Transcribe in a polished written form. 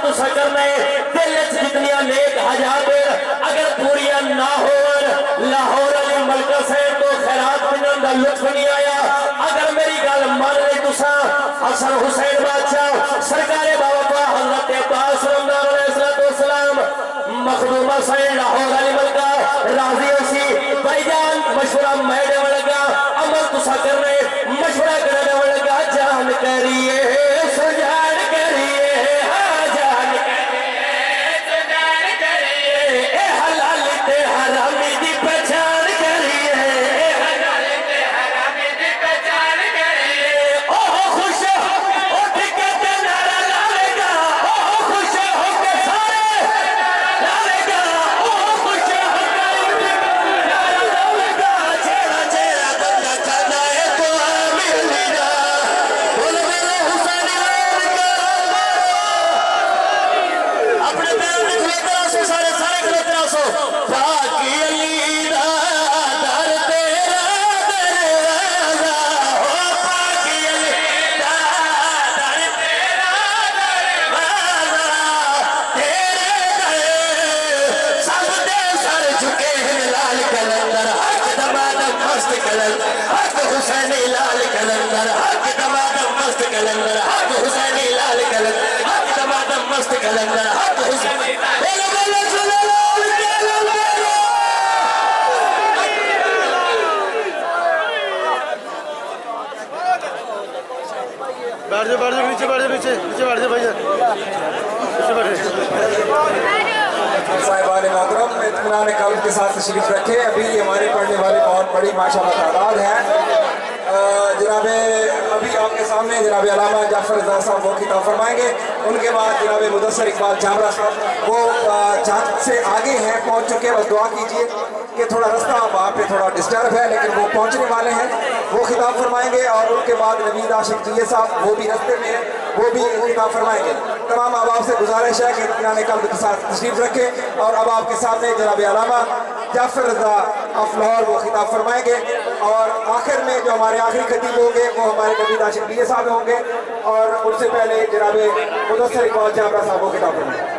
تو سکرنے دل جتنیاں نیک حجابر اگر پوریا نہ ہون لاہور علی ملکہ سے تو خیرات پنن دا لطف نہیں آیا اگر میری گل مان لے تسا حسن حسین بادشاہ سرکار بابا پا حضرت عباس رمضان علیہ السلام مخدومہ سے لاہور علی ملکہ راضی اسی بھائی جان مشورہ میڈے ولگا عمل تسا کرنے مشورہ کرنے ولگا جان کریے سجان کریے ہاں جان کریے سجان کریے اے حلال تے حرام دی پہچان کریے اے حلال تے حرام دی پہچان کریے اوہ خوش اٹھ کے تے نعرہ لائے گا اوہ خوش ہو کے سارے لائے گا اوہ خوش ہو کے نعرہ لائے گا چہرہ چہرہ بندہ کھانا ہے تو آمین لینا بول میرے حسین اپنے پیروں نے کھلے طرح سو سارے کھلے طرح سو باقی علی دا در تیرا دروازہ ہو باقی علی دا در تیرا دروازہ تیرے در سب دے سر جھکے ہیں لال کلندر حق دمادم مست کلندر حق حسین لال کلندر حق دمادم مست کلندر حق حسین لال کلندر حق دمادم مست کلندر حق حسین بولو بولو چلو لال کلندر بیٹھ جاؤ نیچے بیٹھ جاؤ نیچے بیٹھ جاؤ بھائی نیچے بیٹھ صاحبان محترم اطمینان قلب کے ساتھ تشریف رکھے ابھی ہمارے پڑھنے والے بہت بڑی ماشاءاللہ تعداد ہے جناب ابھی آپ کے سامنے جناب علامہ جعفر رضا صاحب وہ خطاب فرمائیں گے ان کے بعد جناب مدثر اقبال جامرہ صاحب وہ جہاں سے آگے ہیں پہنچ چکے بس دعا کیجئے کہ تھوڑا رستہ وہاں پہ تھوڑا ڈسٹرب ہے لیکن وہ پہنچنے والے ہیں وہ خطاب فرمائیں گے اور ان کے بعد نوید عاشق جیے صاحب وہ بھی رستے میں ہیں وہ بھی خطاب فرمائیں گے تمام احباب سے گزارش ہے کہ اطمینان قلب کے ساتھ تشریف رکھیں اور اب آپ کے سامنے جناب علامہ جعفر رضا آف لاہور وہ خطاب فرمائیں گے اور آخر میں جو ہمارے آخری خطیب ہوں گے وہ ہمارے نوید عاشق جیے صاحب ہوں گے اور ان سے پہلے جناب مدثر اقبال جامرہ صاحب وہ خطاب فرمائیں گے